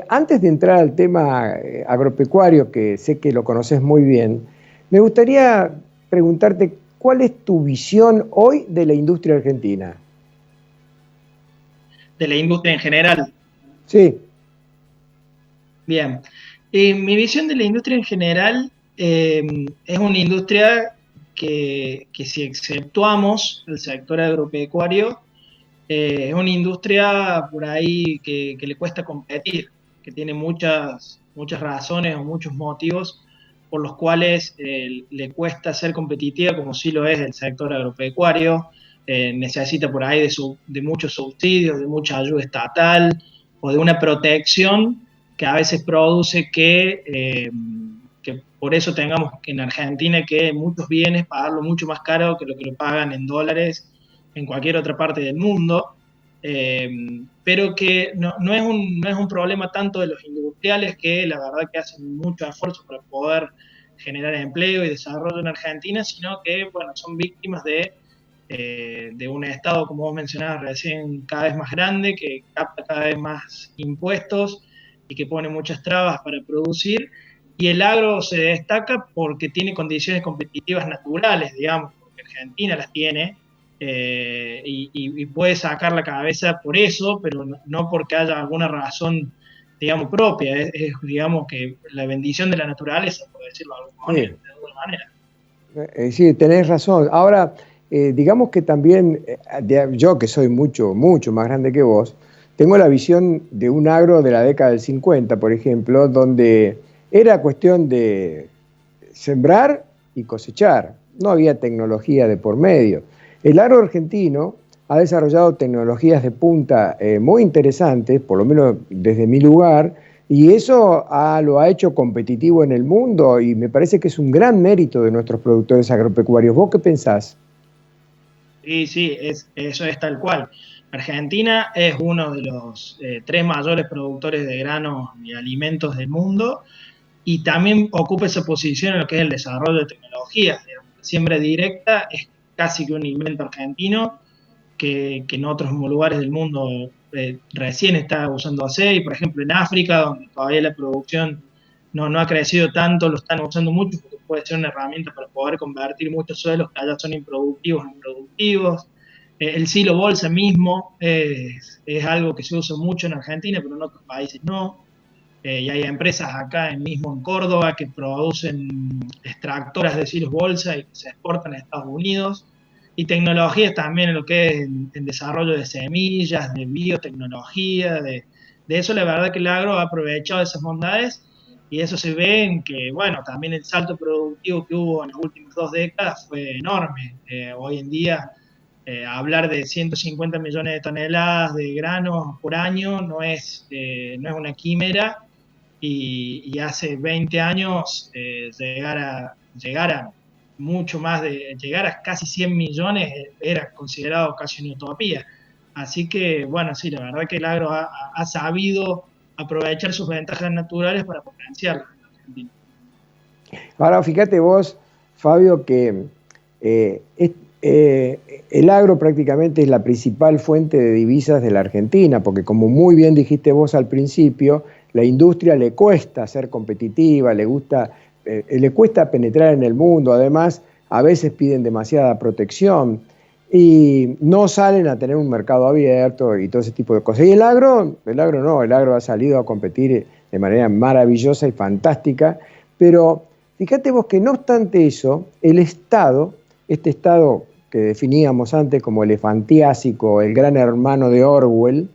Antes de entrar al tema agropecuario, que sé que lo conoces muy bien, me gustaría preguntarte cuál es tu visión hoy de la industria argentina. De la industria en general. Sí, Bien. Mi visión de la industria en general es una industria que si exceptuamos el sector agropecuario, es una industria por ahí que le cuesta competir, que tiene muchas razones o muchos motivos por los cuales le cuesta ser competitiva, como sí lo es el sector agropecuario. Necesita por ahí de muchos subsidios, de mucha ayuda estatal o de una protección que a veces produce que por eso tengamos que en Argentina que muchos bienes pagarlo mucho más caro que lo que lo pagan en dólares en cualquier otra parte del mundo, eh, pero que no es un problema tanto de los industriales que la verdad que hacen mucho esfuerzo para poder generar empleo y desarrollo en Argentina, sino que bueno, son víctimas de un Estado, como vos mencionabas recién, cada vez más grande, que capta cada vez más impuestos y que pone muchas trabas para producir. Y el agro se destaca porque tiene condiciones competitivas naturales, digamos, porque Argentina las tiene, y puede sacar la cabeza por eso, pero no porque haya alguna razón, digamos, propia. Digamos, que la bendición de la naturaleza, por decirlo sí. de alguna manera. Sí, tenés razón. Ahora, digamos que también, yo que soy mucho, mucho más grande que vos, tengo la visión de un agro de la década del 50, por ejemplo, donde era cuestión de sembrar y cosechar. No había tecnología de por medio. El agro argentino ha desarrollado tecnologías de punta muy interesantes, por lo menos desde mi lugar, y eso lo ha hecho competitivo en el mundo y me parece que es un gran mérito de nuestros productores agropecuarios. ¿Vos qué pensás? Sí, sí, eso es tal cual. Argentina es uno de los tres mayores productores de granos y alimentos del mundo y también ocupa esa posición en lo que es el desarrollo de tecnologías. Digamos. La siembra directa es casi que un invento argentino que en otros lugares del mundo recién está usándose, y por ejemplo en África, donde todavía la producción no ha crecido tanto, lo están usando mucho porque puede ser una herramienta para poder convertir muchos suelos que allá son improductivos en productivos. El silo bolsa mismo es algo que se usa mucho en Argentina, pero en otros países no. Y hay empresas acá mismo en Córdoba que producen extractoras de silos bolsa y que se exportan a Estados Unidos. Y tecnologías también en lo que es en desarrollo de semillas, de biotecnología, de eso la verdad que el agro ha aprovechado esas bondades y eso se ve en que, bueno, también el salto productivo que hubo en las últimas 2 décadas fue enorme. Hoy en día hablar de 150 millones de toneladas de granos por año no es una quimera y hace 20 años llegar a mucho más llegar a casi 100 millones era considerado casi una utopía. Así que, bueno, sí, la verdad que el agro ha sabido aprovechar sus ventajas naturales para potenciarlas en Argentina. Ahora, fíjate vos, Fabio, que eh, es- eh, el agro prácticamente es la principal fuente de divisas de la Argentina, porque como muy bien dijiste vos al principio, la industria le cuesta ser competitiva, le cuesta penetrar en el mundo, además a veces piden demasiada protección y no salen a tener un mercado abierto y todo ese tipo de cosas. Y el agro no, el agro ha salido a competir de manera maravillosa y fantástica, pero fíjate vos que no obstante eso, el Estado, este Estado que definíamos antes como elefantiásico, el gran hermano de Orwell,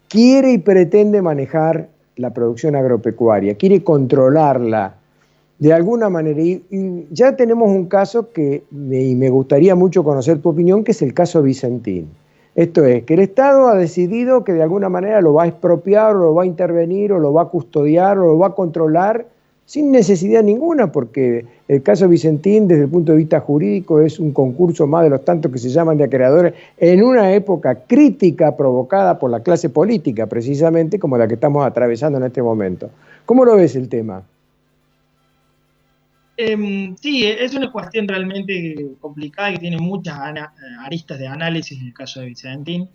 quiere y pretende manejar la producción agropecuaria, quiere controlarla de alguna manera. Y ya tenemos un caso y me gustaría mucho conocer tu opinión, que es el caso Vicentín. Esto es, que el Estado ha decidido que de alguna manera lo va a expropiar, o lo va a intervenir, o lo va a custodiar, o lo va a controlar sin necesidad ninguna, porque el caso Vicentín, desde el punto de vista jurídico, es un concurso más de los tantos que se llaman de acreedores en una época crítica provocada por la clase política, precisamente como la que estamos atravesando en este momento. ¿Cómo lo ves el tema? Sí, es una cuestión realmente complicada que tiene muchas aristas de análisis en el caso de Vicentín.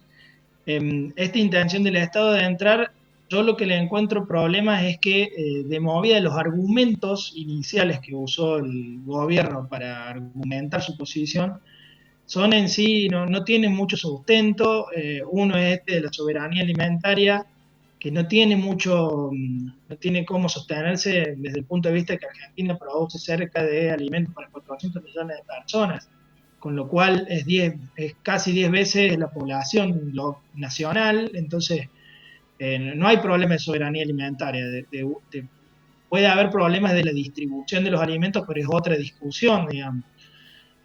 Esta intención del Estado de entrar yo lo que le encuentro problemas es que de movida los argumentos iniciales que usó el gobierno para argumentar su posición son en sí, no tienen mucho sustento. Uno es este de la soberanía alimentaria, que no tiene mucho, no tiene cómo sostenerse desde el punto de vista de que Argentina produce cerca de alimentos para 400 millones de personas, con lo cual es casi 10 veces la población nacional. Entonces no hay problema de soberanía alimentaria. Puede haber problemas de la distribución de los alimentos, pero es otra discusión, digamos.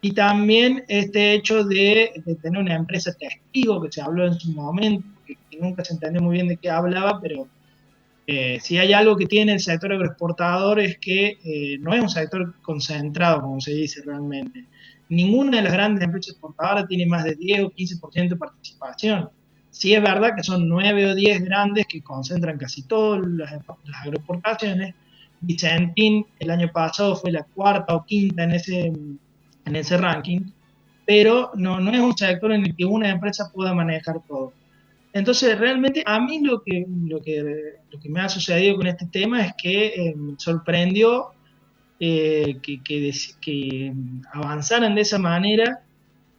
Y también este hecho de tener una empresa testigo, que se habló en su momento, que nunca se entendió muy bien de qué hablaba, pero si hay algo que tiene el sector agroexportador es que no es un sector concentrado, como se dice realmente. Ninguna de las grandes empresas exportadoras tiene más de 10 o 15% de participación. Sí es verdad que son 9 o 10 grandes que concentran casi todas las agroexportaciones. Vicentín el año pasado fue la cuarta o quinta en ese ranking, pero no es un sector en el que una empresa pueda manejar todo. Entonces, realmente a mí lo que me ha sucedido con este tema es que me sorprendió que avanzaran de esa manera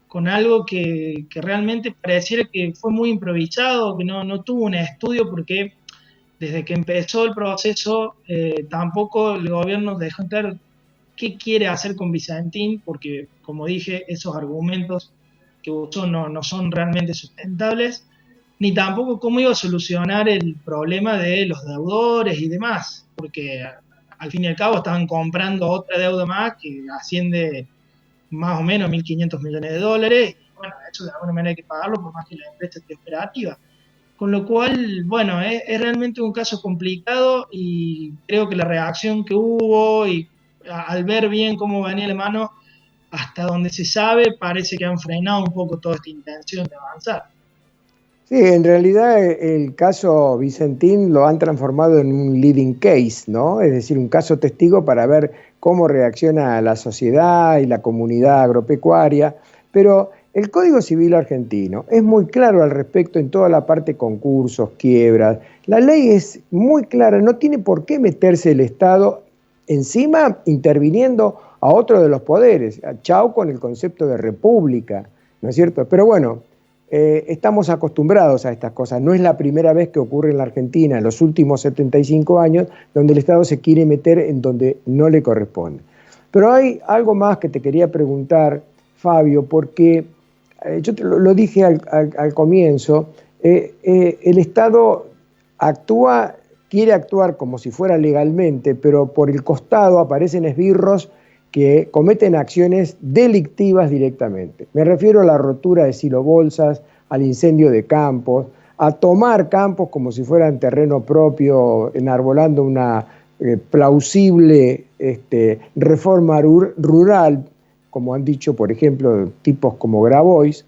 con algo que realmente pareciera que fue muy improvisado, que no tuvo un estudio, porque desde que empezó el proceso tampoco el gobierno dejó claro qué quiere hacer con Vicentín, porque como dije, esos argumentos que usó no son realmente sustentables, ni tampoco cómo iba a solucionar el problema de los deudores y demás, porque al fin y al cabo estaban comprando otra deuda más que asciende más o menos a 1.500 millones de dólares, y bueno, eso de alguna manera hay que pagarlo por más que la empresa esté operativa. Con lo cual, bueno, es realmente un caso complicado, y creo que la reacción que hubo y al ver bien cómo venía la mano, hasta donde se sabe, parece que han frenado un poco toda esta intención de avanzar. Sí, en realidad el caso Vicentín lo han transformado en un leading case, ¿no? Es decir, un caso testigo para ver cómo reacciona la sociedad y la comunidad agropecuaria. Pero el Código Civil argentino es muy claro al respecto en toda la parte concursos, quiebras. La ley es muy clara, no tiene por qué meterse el Estado encima interviniendo a otro de los poderes. Chao con el concepto de república, ¿no es cierto? Pero bueno. Estamos acostumbrados a estas cosas. No es la primera vez que ocurre en la Argentina en los últimos 75 años, donde el Estado se quiere meter en donde no le corresponde. Pero hay algo más que te quería preguntar, Fabio, porque yo lo dije al comienzo, el Estado quiere actuar como si fuera legalmente, pero por el costado aparecen esbirros que cometen acciones delictivas directamente. Me refiero a la rotura de silobolsas, al incendio de campos, a tomar campos como si fueran terreno propio, enarbolando una plausible reforma rural, como han dicho, por ejemplo, tipos como Grabois.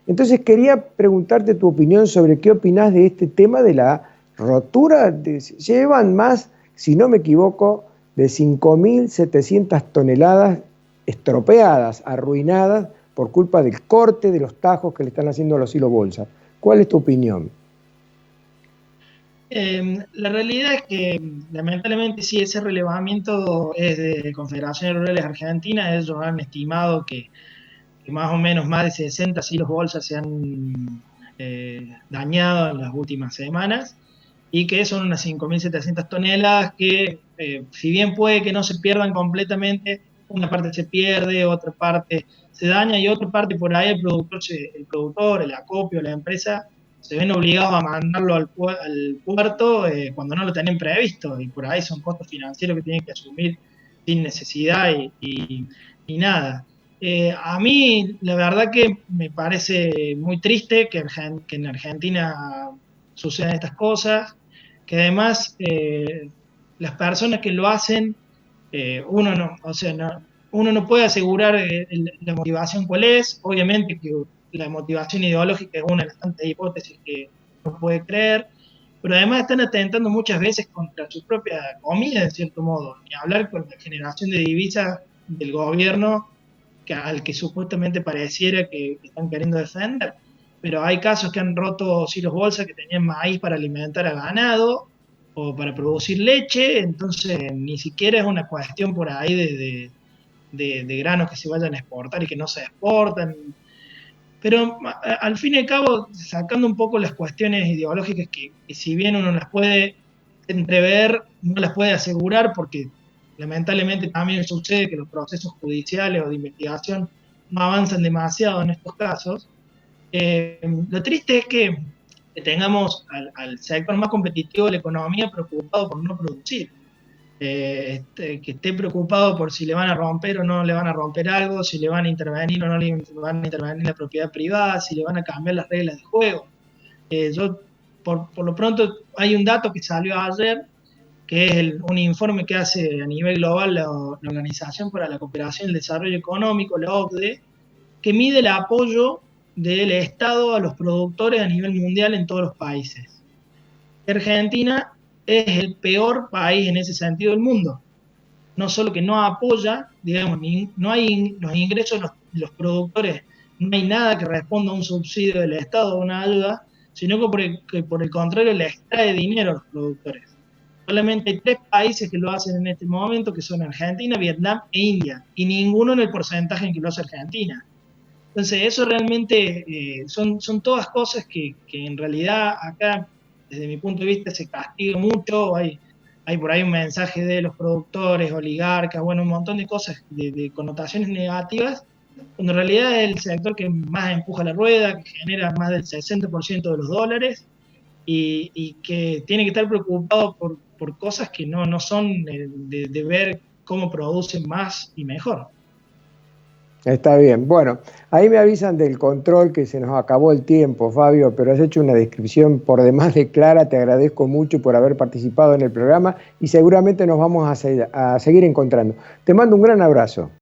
Entonces quería preguntarte tu opinión sobre qué opinás de este tema de la rotura. Llevan más, si no me equivoco, de 5.700 toneladas estropeadas, arruinadas, por culpa del corte de los tajos que le están haciendo a los silobolsas. ¿Cuál es tu opinión? La realidad es que lamentablemente sí, ese relevamiento es de Confederaciones Rurales Argentinas. Ellos han estimado que más o menos más de 60 silos bolsas se han dañado en las últimas semanas, y que son unas 5.700 toneladas que, si bien puede que no se pierdan completamente, una parte se pierde, otra parte se daña, y otra parte por ahí el productor, el acopio, la empresa, se ven obligados a mandarlo al puerto cuando no lo tenían previsto, y por ahí son costos financieros que tienen que asumir sin necesidad y nada. A mí, la verdad que me parece muy triste que en Argentina sucedan estas cosas, que además las personas que lo hacen, uno no, o sea, uno no puede asegurar la motivación cuál es. Obviamente que la motivación ideológica es una de las tantas hipótesis que uno puede creer, pero además están atentando muchas veces contra su propia comida, en cierto modo, y hablar con la generación de divisas del gobierno al que supuestamente pareciera que están queriendo defender. pero hay casos que han roto silos bolsa que tenían maíz para alimentar a ganado o para producir leche, entonces ni siquiera es una cuestión por ahí de granos que se vayan a exportar y que no se exportan. Pero al fin y al cabo, sacando un poco las cuestiones ideológicas que si bien uno las puede entrever, no las puede asegurar porque lamentablemente también sucede que los procesos judiciales o de investigación no avanzan demasiado en estos casos. Lo triste es que tengamos al sector más competitivo de la economía preocupado por no producir. Que esté preocupado por si le van a romper o no le van a romper algo, si le van a intervenir o no le van a intervenir la propiedad privada, si le van a cambiar las reglas de juego. Yo, por lo pronto, hay un dato que salió ayer, que es un informe que hace a nivel global la Organización para la Cooperación y el Desarrollo Económico, la OCDE, que mide el apoyo del Estado a los productores a nivel mundial en todos los países. Argentina es el peor país en ese sentido del mundo. No solo que no apoya, digamos, no hay los ingresos de los productores, no hay nada que responda a un subsidio del Estado o una ayuda, sino que por el contrario le extrae dinero a los productores. Solamente hay 3 países que lo hacen en este momento, que son Argentina, Vietnam e India, y ninguno en el porcentaje en que lo hace Argentina. Entonces, eso realmente son todas cosas que en realidad acá, desde mi punto de vista, se castiga mucho. Hay por ahí un mensaje de los productores, oligarcas, bueno, un montón de cosas de connotaciones negativas, cuando en realidad es el sector que más empuja la rueda, que genera más del 60% de los dólares y que tiene que estar preocupado por cosas que no son de ver cómo producen más y mejor. Está bien. Bueno, ahí me avisan del control que se nos acabó el tiempo, Fabio, pero has hecho una descripción por demás de clara. Te agradezco mucho por haber participado en el programa y seguramente nos vamos a seguir encontrando. Te mando un gran abrazo.